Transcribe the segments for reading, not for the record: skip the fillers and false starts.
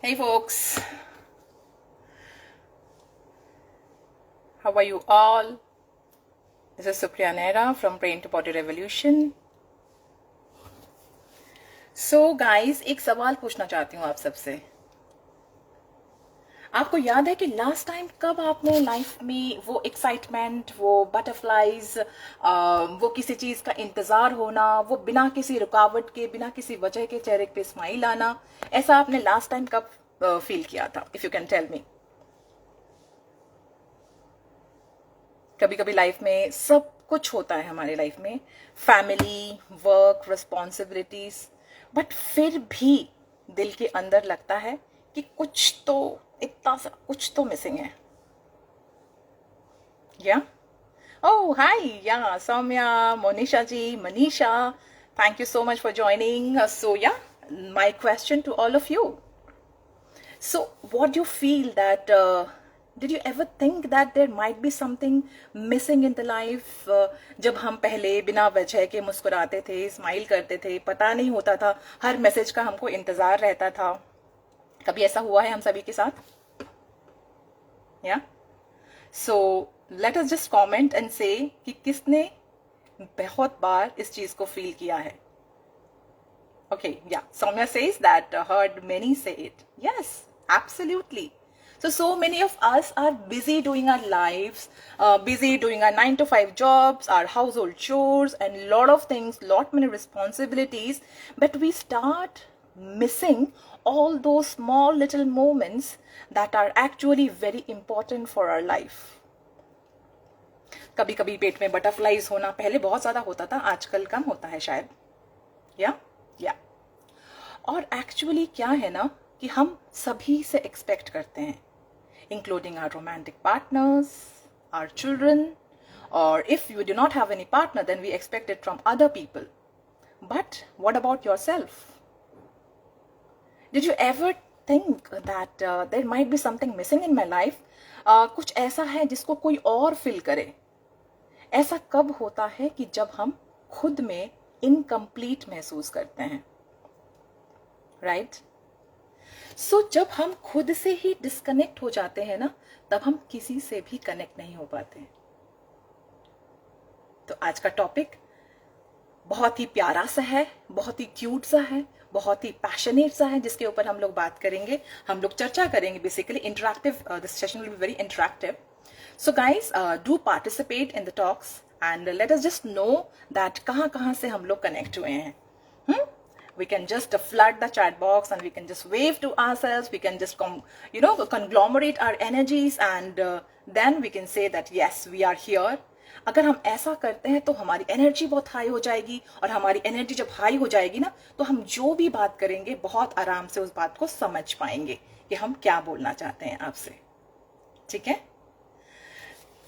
Hey folks, how are you all? This is Supriya Nehra from Brain to Body Revolution. So guys, एक सवाल पूछना चाहती हूँ आप सबसे। आपको याद है कि लास्ट टाइम कब आपने लाइफ में वो एक्साइटमेंट, वो बटरफ्लाइज, वो किसी चीज का इंतजार होना, वो बिना किसी रुकावट के, बिना किसी वजह के चेहरे पे स्माइल आना, ऐसा आपने लास्ट टाइम कब फील किया था? If you can tell me. कभी कभी लाइफ में सब कुछ होता है हमारे लाइफ में, फैमिली, वर्क, रिस्पॉन्सिबिलिटीज, बट फिर भी दिल के अंदर लगता है कि कुछ तो, इतना सा कुछ तो मिसिंग है। या oh hi, yeah Saumya, Monisha ji, Manisha, thank you so much for joining. So yeah, my question to all of you, so what do you feel that did you ever think that there might be something missing in the life? जब हम पहले बिना वजह के मुस्कुराते थे, smile करते थे, पता नहीं होता था, हर मैसेज का हमको इंतजार रहता था। कभी ऐसा हुआ है हम सभी के साथ? या so let us just comment and से कि किसने बहुत बार इस चीज को फील किया है। Okay, yeah. Soumya says that heard many say it. Yes, absolutely. So many of us are busy doing our lives, busy doing our 9 to 5 jobs, our household chores, and lot of things, lot many responsibilities. But we start missing all those small little moments that are actually very important for our life. कभी कभी पेट में butterflies होना पहले बहुत ज्यादा होता था, आजकल कम होता है शायद। या और एक्चुअली क्या है ना कि हम सभी से एक्सपेक्ट करते हैं, including our romantic partners, our children, और if you do not have any partner then we expect it from other people. But what about yourself? Did you ever think that there might be something missing in my life? कुछ ऐसा है जिसको कोई और fill करे। ऐसा कब होता है कि जब हम खुद में इनकम्प्लीट महसूस करते हैं, राइट? सो जब हम खुद से ही डिस्कनेक्ट हो जाते हैं ना, तब हम किसी से भी कनेक्ट नहीं हो पाते। तो आज का टॉपिक बहुत ही प्यारा सा है, बहुत ही क्यूट सा है, बहुत ही पैशनेट सा है, जिसके ऊपर हम लोग बात करेंगे, हम लोग चर्चा करेंगे। Basically interactive, this session will be very interactive. So guys, do participate in the talks and let us just know that कहाँ कहाँ से हम लोग कनेक्ट हुए हैं। We can just flood the chat box and we can just wave to ourselves. We can just conglomerate our energies and then we can say that yes, we are here. अगर हम ऐसा करते हैं तो हमारी energy बहुत high हो जाएगी, और हमारी एनर्जी जब हाई हो जाएगी ना, तो हम जो भी बात करेंगे बहुत आराम से उस बात को समझ पाएंगे कि हम क्या बोलना चाहते हैं आपसे। ठीक है?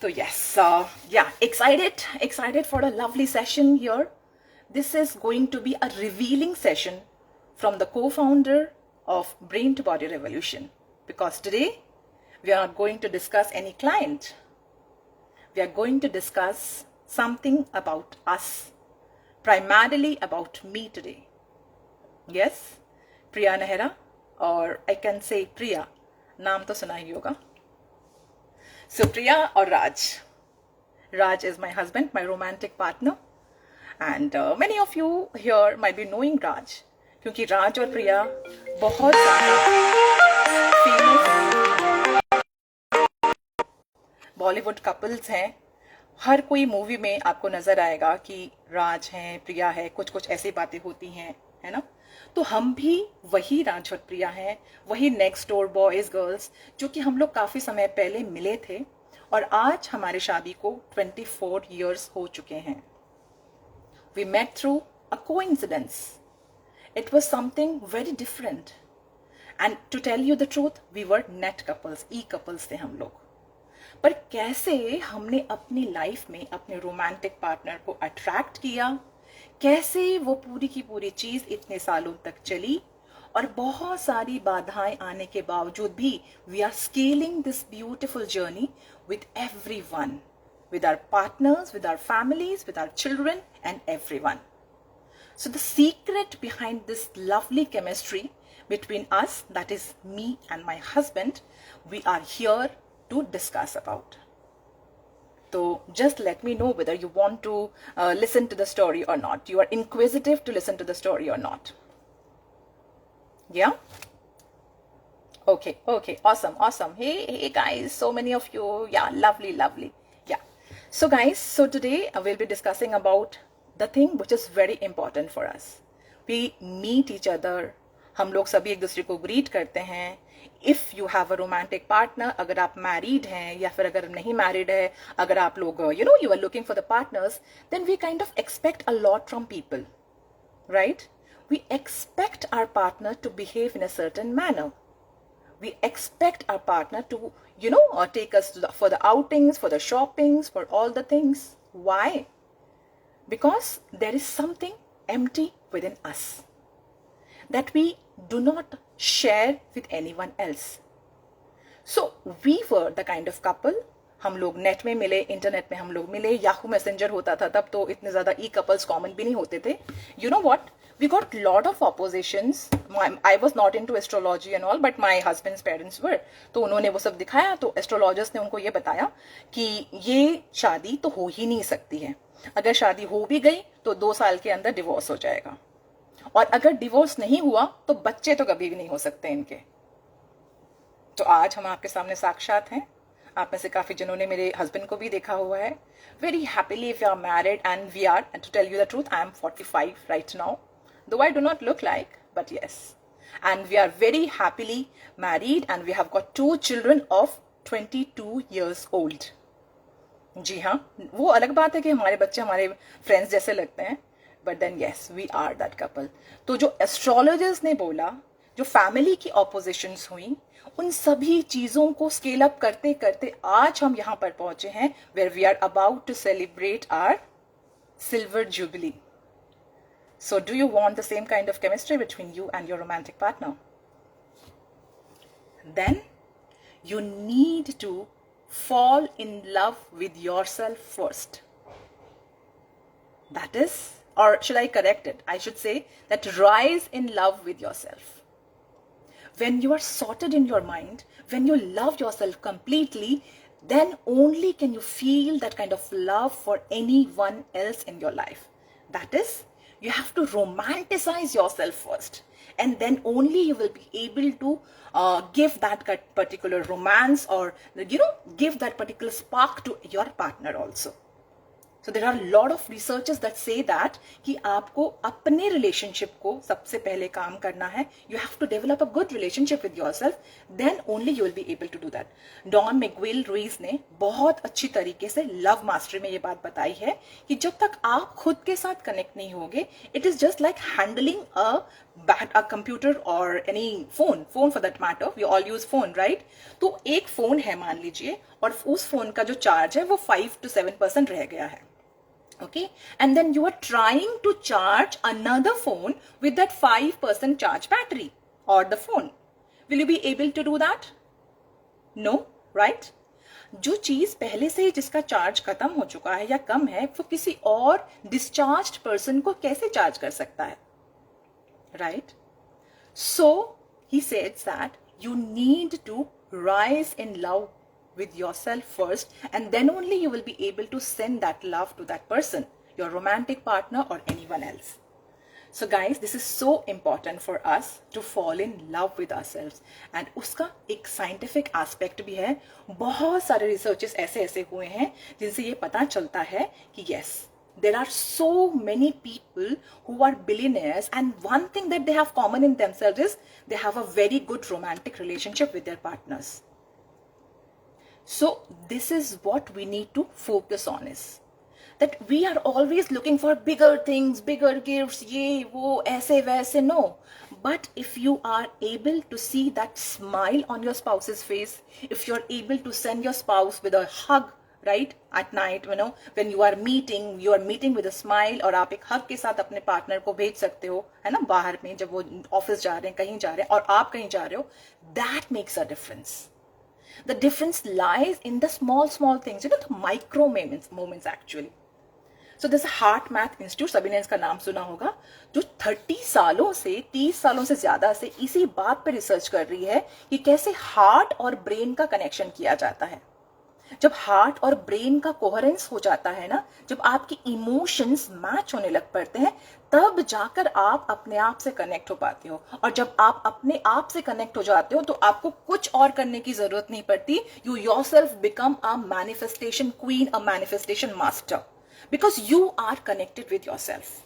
तो यस, या excited for a lovely session here. This is going to be a revealing session from the co-founder of Brain to Body Revolution, because today we are not going to discuss any client. We are going to discuss something about us, primarily about me today. Yes, Priya Nehra, or I can say Priya, नाम तो सुना ही होगा। So Priya or Raj. Raj is my husband, my romantic partner. And many of you here might be knowing Raj, क्योंकि राज और प्रिया बहुत famous Bollywood couples हैं। हर कोई movie में आपको नजर आएगा कि राज हैं, प्रिया है, कुछ कुछ ऐसी बातें होती हैं, है ना? तो हम भी वही राज और प्रिया हैं, वही नेक्स्ट डोर बॉयज गर्ल्स, जो कि हम लोग काफी समय पहले मिले थे, और आज हमारी शादी को 24 years हो चुके हैं। We met through a coincidence. It was something very different. And to tell you the truth, we were net couples, e-couples थे हम लोग। पर कैसे हमने अपनी लाइफ में अपने रोमांटिक पार्टनर को अट्रैक्ट किया, कैसे वो पूरी की पूरी चीज इतने सालों तक चली, और बहुत सारी बाधाएं आने के बावजूद भी we are scaling this beautiful journey with everyone. With our partners, with our families, with our children, and everyone. So the secret behind this lovely chemistry between us, that is me and my husband, we are here to discuss about. So just let me know whether you want to listen to the story or not. You are inquisitive to listen to the story or not. Yeah? Okay, awesome. Hey guys, so many of you. Yeah, lovely. Yeah. So guys, so today I will be discussing about the thing which is very important for us. We meet each other. हम लोग सभी एक दूसरे को greet करते हैं. If you have a romantic partner, अगर आप married हैं या फिर अगर नहीं married है, अगर आप लोग you are looking for the partners, then we kind of expect a lot from people, right? We expect our partner to behave in a certain manner. We expect our partner to, take us for the outings, for the shoppings, for all the things. Why? Because there is something empty within us that we do not share with anyone else. So we were the kind of couple, हम लोग net में मिले, internet में हम लोग मिले, Yahoo messenger होता था तब, तो इतने ज़्यादा कपल्स कॉमन भी नहीं होते थे. You know what? We got lot of oppositions. I was not into astrology and all, but my husband's parents were. तो उन्होंने वो सब दिखाया, तो एस्ट्रोलॉजर्स ने उनको ये बताया कि ये शादी तो हो ही नहीं सकती है. अगर शादी हो भी गई तो 2 साल के अंदर डिवोर्स हो जाएगा, और अगर डिवोर्स नहीं हुआ तो बच्चे तो कभी भी नहीं हो सकते इनके. तो आज हम आपके सामने साक्षात हैं. आप में से काफी जनों ने मेरे हस्बैंड को भी देखा हुआ है. Very happily if you are married, and we are, to tell you the truth, I am 45 right now, though I do not look like, but yes. And we are very happily married, and we have got 2 children of 22 years old. जी हाँ, वो अलग बात है कि हमारे बच्चे हमारे friends जैसे लगते हैं, but then yes, we are that couple. तो जो एस्ट्रोलॉजर्स ने बोला, जो फैमिली की ऑपोजिशंस हुई, उन सभी चीजों को स्केल अप करते करते आज हम यहाँ पर पहुंचे हैं, where we are about to celebrate our silver jubilee. So do you want the same kind of chemistry between you and your romantic partner? Then you need to fall in love with yourself first. That is, or should I correct it? I should say that rise in love with yourself. When you are sorted in your mind, when you love yourself completely, then only can you feel that kind of love for anyone else in your life. That is, you have to romanticize yourself first, and then only you will be able to give that particular romance, or give that particular spark to your partner also. So there are a lot of researchers that say that कि आपको अपने relationship को सबसे पहले काम करना है. You have to develop a good relationship with yourself, then only you will be able to do that. Don Miguel Ruiz ने बहुत अच्छी तरीके से लव मास्टरी में ये बात बताई है कि जब तक आप खुद के साथ कनेक्ट नहीं होगे, it is just like handling a computer or any phone for that matter. We all use phone, right? तो एक फोन है मान लीजिए, और उस फोन का जो चार्ज है वो 5 to 7% रह गया है. Okay, and then you are trying to charge another phone with that 5% charge battery or the phone. Will you be able to do that? No, right? जो चीज पहले से जिसका चार्ज खत्म हो चुका है या कम है, वो किसी और डिस्चार्ज्ड पर्सन को कैसे चार्ज कर सकता है, right? So he says that you need to rise in love with yourself first, and then only you will be able to send that love to that person, your romantic partner or anyone else. So guys, this is so important for us to fall in love with ourselves, and उसका एक scientific aspect भी है. बहुत सारे researches ऐसे हुए हैं जिनसे ये पता चलता है कि yes, there are so many people who are billionaires, and one thing that they have common in themselves is they have a very good romantic relationship with their partners. So this is what we need to focus on, is that we are always looking for bigger things, bigger gifts, ye wo aise waise. No, but if you are able to see that smile on your spouse's face, if you're able to send your spouse with a hug, right, at night, when you are meeting with a smile, और आप एक hug के साथ अपने partner को भेज सकते हो, है ना, बाहर में जब वो ऑफिस जा रहे हैं, कहीं जा रहे हैं, और आप कहीं जा रहे हो, that makes a difference. The difference lies in the small things, the micro moments actually. So this heart math institute, सभी ने इसका नाम सुना होगा, जो 30 सालों से 30 सालों से ज्यादा से इसी बात पे रिसर्च कर रही है कि कैसे हार्ट और ब्रेन का कनेक्शन किया जाता है। जब हार्ट और ब्रेन का कोहेरेंस हो जाता है ना, जब आपकी इमोशंस मैच होने लग पड़ते हैं, तब जाकर आप अपने आप से कनेक्ट हो पाते हो। और जब आप अपने आप से कनेक्ट हो जाते हो तो आपको कुछ और करने की जरूरत नहीं पड़ती। You yourself become a manifestation queen, a manifestation master, because you are connected with yourself.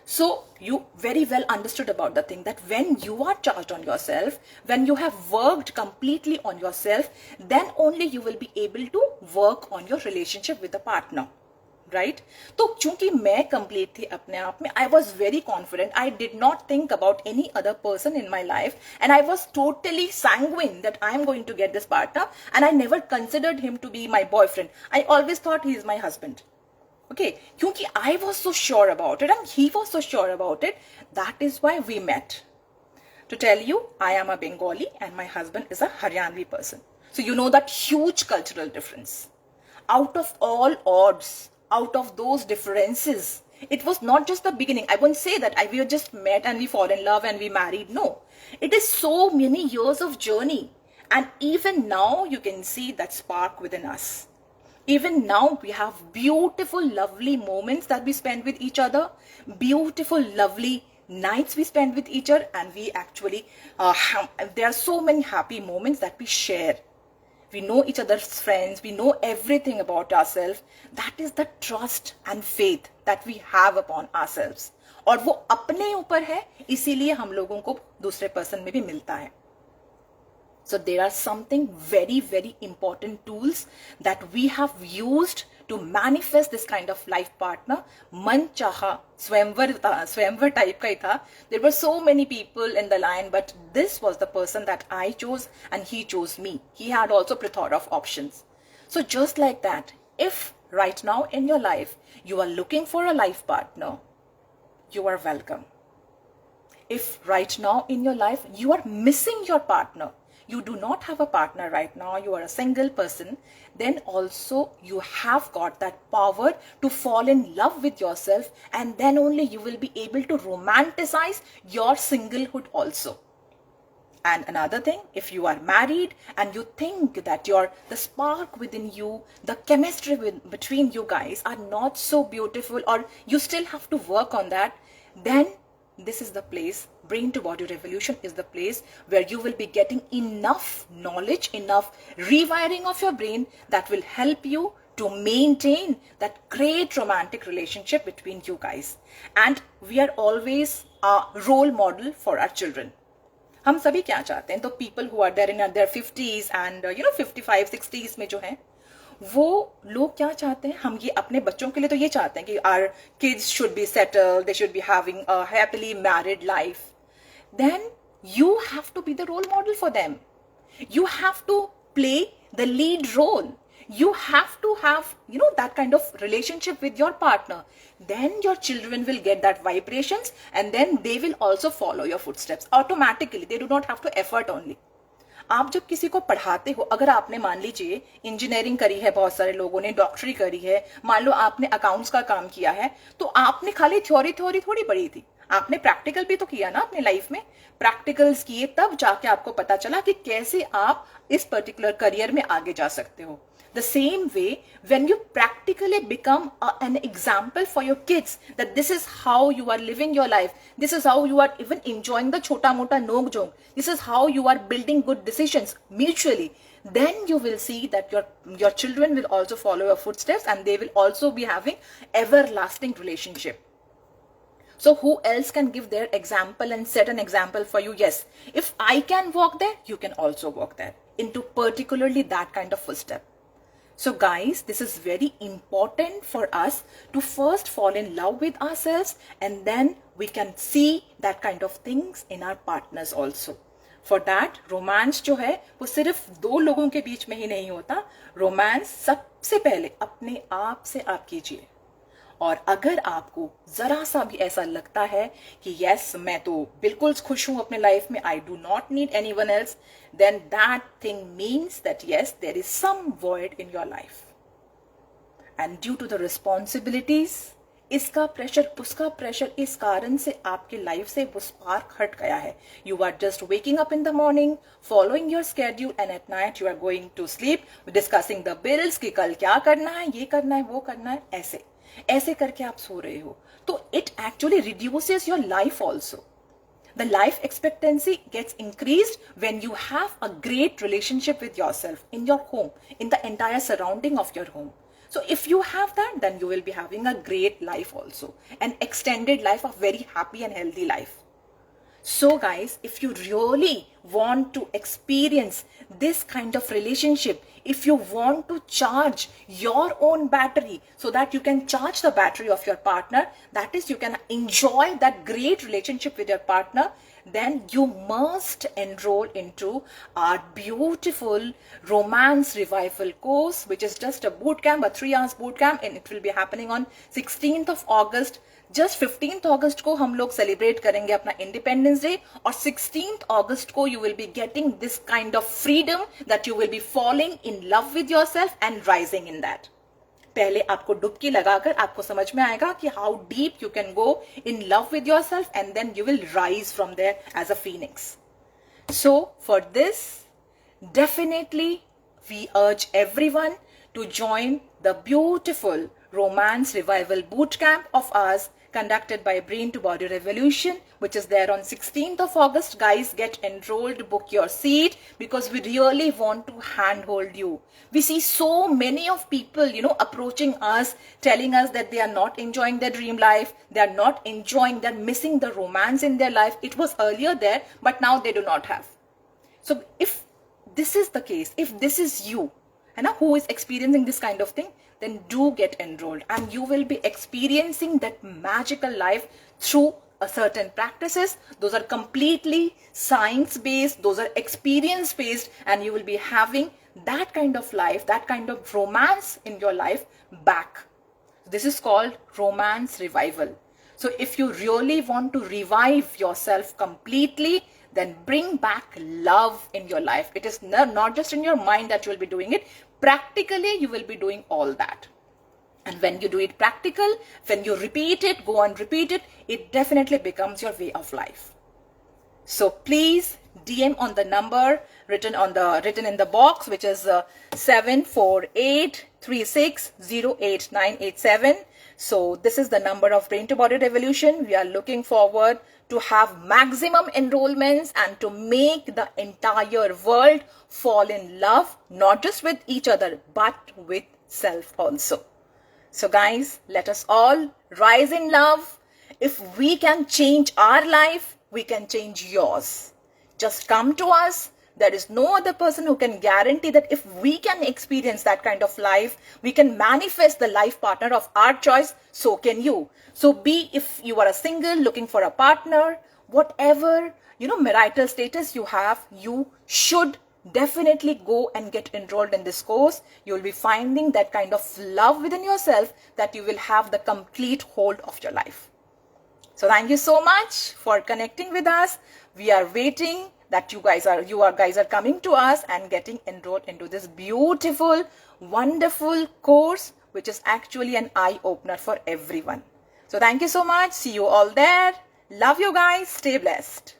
So you very well understood about the thing that when you are charged on yourself, when you have worked completely on yourself, then only you will be able to work on your relationship with the partner, right? तो चूंकि मैं complete थी अपने आप में, I was very confident. I did not think about any other person in my life, and I was totally sanguine that I am going to get this partner, and I never considered him to be my boyfriend. I always thought he is my husband. Okay, क्योंकि I was so sure about it and he was so sure about it. That is why we met. To tell you, I am a Bengali and my husband is a Haryanvi person. So you know that huge cultural difference. Out of all odds, out of those differences, it was not just the beginning. I won't say that we just met and we fall in love and we married. No, it is so many years of journey. And even now you can see that spark within us. Even now we have beautiful, lovely moments that we spend with each other, beautiful, lovely nights we spend with each other, and we actually, there are so many happy moments that we share. We know each other's friends, we know everything about ourselves. That is the trust and faith that we have upon ourselves. और वो अपने ऊपर है, इसीलिए हम लोगों को दूसरे पर्सन में भी मिलता है. So there are something very, very important tools that we have used to manifest this kind of life partner. मन चाहा स्वयंवर type का ही था. There were so many people in the line, but this was the person that I chose and he chose me. He had also plethora of options. So just like that, if right now in your life you are looking for a life partner, you are welcome. If right now in your life you are missing your partner, you do not have a partner right now, you are a single person, then also you have got that power to fall in love with yourself, and then only you will be able to romanticize your singlehood also. And another thing, if you are married and you think that the spark within you, the chemistry between you guys are not so beautiful, or you still have to work on that, then this is the place. Brain to Body Revolution is the place where you will be getting enough knowledge, enough rewiring of your brain that will help you to maintain that great romantic relationship between you guys. And we are always a role model for our children. हम सभी क्या चाहते हैं? तो people who are there in their 50s and 55, 60s में जो हैं, वो लोग क्या चाहते हैं? हम ये अपने बच्चों के लिए तो ये चाहते हैं कि our kids should be settled, they should be having a happily married life. Then you have to be the role model for them. You have to play the lead role. You have to have, that kind of relationship with your partner. Then your children will get that vibrations, and then they will also follow your footsteps automatically. They do not have to effort only. आप जब किसी को पढ़ाते हो, अगर आपने मान लीजिए इंजीनियरिंग करी है, बहुत सारे लोगों ने डॉक्टरी करी है, मान लो आपने अकाउंट्स का काम किया है, तो आपने खाली थ्योरी थोड़ी पढ़ी थी, आपने प्रैक्टिकल भी तो किया ना अपने लाइफ में. प्रैक्टिकल्स किए, तब जाके आपको पता चला कि कैसे आप इस पर्टिकुलर करियर में आगे जा सकते हो. The same way, when you practically become an example for your kids that this is how you are living your life, this is how you are even enjoying the chota mota nok jok, this is how you are building good decisions mutually, then you will see that your children will also follow your footsteps, and they will also be having everlasting relationship. So who else can give their example and set an example for you? Yes, if I can walk there, you can also walk there into particularly that kind of footstep. So guys, this is very important for us to first fall in love with ourselves, and then we can see that kind of things in our partners also. For that, romance जो है वो सिर्फ दो लोगों के बीच में ही नहीं होता. रोमांस सबसे पहले अपने आप से आप कीजिए. और अगर आपको जरा सा भी ऐसा लगता है कि यस, मैं तो बिल्कुल खुश हूं अपने लाइफ में, I do not need anyone else, then that thing means that yes, there is some void in your life. and due to the responsibilities, इसका प्रेशर उसका प्रेशर, इस कारण से आपके लाइफ से वो स्पार्क हट गया है. You are just waking up in the morning, following your schedule, and at night you are going to sleep discussing the bills कि कल क्या करना है, ये करना है, वो करना है, ऐसे ऐसे करके आप सो रहे हो. तो it actually reduces your life also. The life expectancy gets increased when you have a great relationship with yourself in your home, in the entire surrounding of your home. So if you have that, then you will be having a great life also, an extended life, a very happy and healthy life. So guys, if you really want to experience this kind of relationship, if you want to charge your own battery so that you can charge the battery of your partner, that is, you can enjoy that great relationship with your partner, then you must enroll into our beautiful romance revival course, which is just a boot camp, a 3 hours boot camp, and it will be happening on 16th of August. Just 15th अगस्त को हम लोग celebrate करेंगे अपना independence day, और 16th अगस्त को you will be getting this kind of freedom that you will be falling in love with yourself and rising in that. पहले आपको डुबकी लगाकर आपको समझ में आएगा कि how deep you can go in love with yourself, and then you will rise from there as a phoenix. So for this definitely we urge everyone to join the beautiful romance revival boot camp of ours conducted by Brain to Body Revolution, which is there on 16th of August. Guys, get enrolled, book your seat, because we really want to handhold you. We see so many of people, approaching us, telling us that they are not enjoying their dream life, they are not enjoying, they're missing the romance in their life. It was earlier there, but now they do not have. So if this is the case, if this is you, who is experiencing this kind of thing, then do get enrolled, and you will be experiencing that magical life through a certain practices. Those are completely science based, those are experience based, and you will be having that kind of life, that kind of romance in your life back. This is called romance revival. So if you really want to revive yourself completely, then bring back love in your life. It is not just in your mind that you will be doing it. Practically, you will be doing all that. And when you do it practical, when you repeat it, go and repeat it, it definitely becomes your way of life. So please DM on the number written in the box, which is 74836088987. So this is the number of Brain to Body Revolution. We are looking forward to have maximum enrollments and to make the entire world fall in love, not just with each other, but with self also. So guys, let us all rise in love. If we can change our life, we can change yours. Just come to us. There is no other person who can guarantee that if we can experience that kind of life, we can manifest the life partner of our choice, so can you. So if you are a single looking for a partner, whatever, marital status you have, you should definitely go and get enrolled in this course. You will be finding that kind of love within yourself that you will have the complete hold of your life. So thank you so much for connecting with us. We are waiting that you guys are coming to us and getting enrolled into this beautiful, wonderful course, which is actually an eye-opener for everyone. So thank you so much. See you all there. Love you guys. Stay blessed.